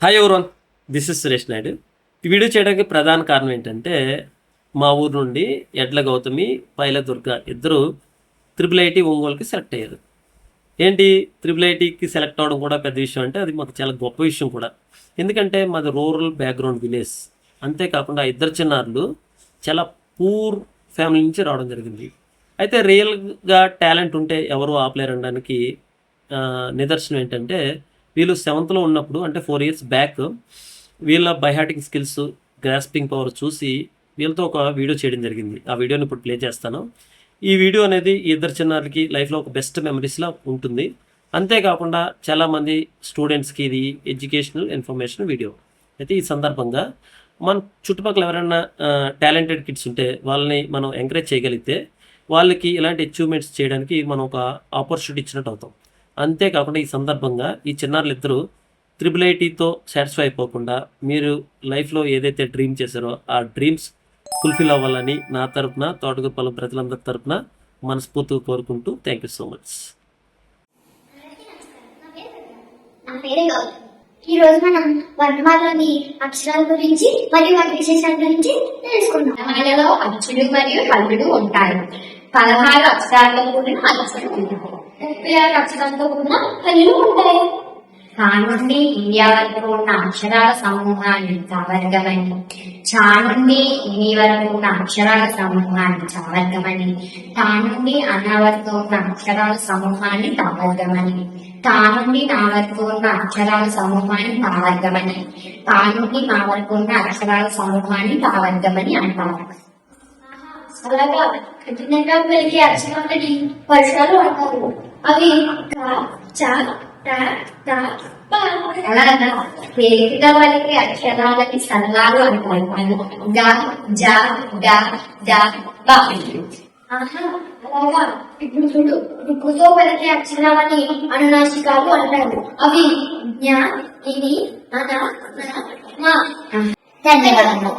Hi everyone, this is Suresh Naidu. ఈ video చేయడానికి ప్రధాన కారణం ఏంటంటే, మా ఊరు నుండి ఎడ్ల గౌతమి, పైల దుర్గ ఇద్దరు IIIT ఒంగోలుకి సెలెక్ట్ అయ్యారు. ఏంటి IIITకి సెలెక్ట్ అవ్వడం కూడా పెద్ద విషయం అంటే, అది మాకు చాలా గొప్ప విషయం కూడా. ఎందుకంటే మాది రూరల్ బ్యాక్గ్రౌండ్ విలేజ్. అంతేకాకుండా ఇద్దరు చిన్నారులు చాలా పూర్ ఫ్యామిలీ నుంచి రావడం జరిగింది. అయితే రియల్గా టాలెంట్ ఉంటే ఎవరు ఆపలేరనడానికి నిదర్శనం ఏంటంటే, వీళ్ళు 7th ఉన్నప్పుడు అంటే 4 years బ్యాక్ వీళ్ళ బైహార్టింగ్ స్కిల్స్, గ్రాస్పింగ్ పవర్ చూసి వీళ్ళతో ఒక వీడియో చేయడం జరిగింది. ఆ వీడియోని ఇప్పుడు ప్లే చేస్తాను. ఈ వీడియో అనేది ఈ ఇద్దరు చిన్నారులకి లైఫ్లో ఒక బెస్ట్ మెమరీస్లా ఉంటుంది. అంతేకాకుండా చాలామంది స్టూడెంట్స్కి ఇది ఎడ్యుకేషనల్ ఇన్ఫర్మేషన్ వీడియో. అయితే ఈ సందర్భంగా మన చుట్టుపక్కల ఎవరైనా టాలెంటెడ్ కిడ్స్ ఉంటే వాళ్ళని మనం ఎంకరేజ్ చేయగలిగితే వాళ్ళకి ఇలాంటి అచీవ్మెంట్స్ చేయడానికి మనం ఒక ఆపర్చునిటీ ఇచ్చినట్టు అవుతాం. అంతేకాకుండా ఈ సందర్భంగా ఈ చిన్నారులు ఇద్దరు IIITతో సాటిస్ఫై అయిపోకుండా మీరు లైఫ్లో ఏదైతే డ్రీమ్ చేశారో ఆ డ్రీమ్స్ ఫుల్ఫిల్ అవ్వాలని నా తరపున, తోటగురుపాలెం ప్రజలందరి తరపున మనస్ఫూర్తిగా కోరుకుంటూ థ్యాంక్ యూ సో మచ్. ఈ రోజు మనం వర్ణమాలలోని అక్షరాల గురించి మరియు వాటి విశేషాల గురించి తెలుసుకుందాం. వర్ణమాలలో అచ్చులు మరియు హల్లులు ఉంటాయి. 16 అక్షరాలతో కూడిన అక్షరం ఉంటుంది. 36 అక్షరాలతో కూడిన హల్లులు ఉంటాయి. కా నుండి ఇండియా వరకు ఉన్న అక్షరాల సమూహాన్ని సవర్గమని, చా నుండి ఇని వరకు ఉన్న అక్షరాల సమూహాన్ని చవర్గమని, తా నుండి అన్న వరకు ఉన్న అక్షరాల సమూహాన్ని తవర్గమని, తా నుండి నా వరకు ఉన్న అక్షరాల సమూహాన్ని తావర్గమని, తా నుండి నా వరకు ఉన్న అక్షరాల సమూహాన్ని తావర్గమని అంటారు. అలాగా కఠినంగా పెరిగే అక్షరాలని వర్షాలు అంటారు. అవి అలాగా తేలికగా వాళ్ళకి అక్షరాలకి సరళాలు అంటారు. గ జ డ ద బ. అలాగా ఇప్పుడు చూడు, రుక్కుతో పలికే అక్షరాలని అనునాసికాలు అంటారు. అవి జ్ఞ, ఇని, అన, న, మ. ధన్యవాదాలు.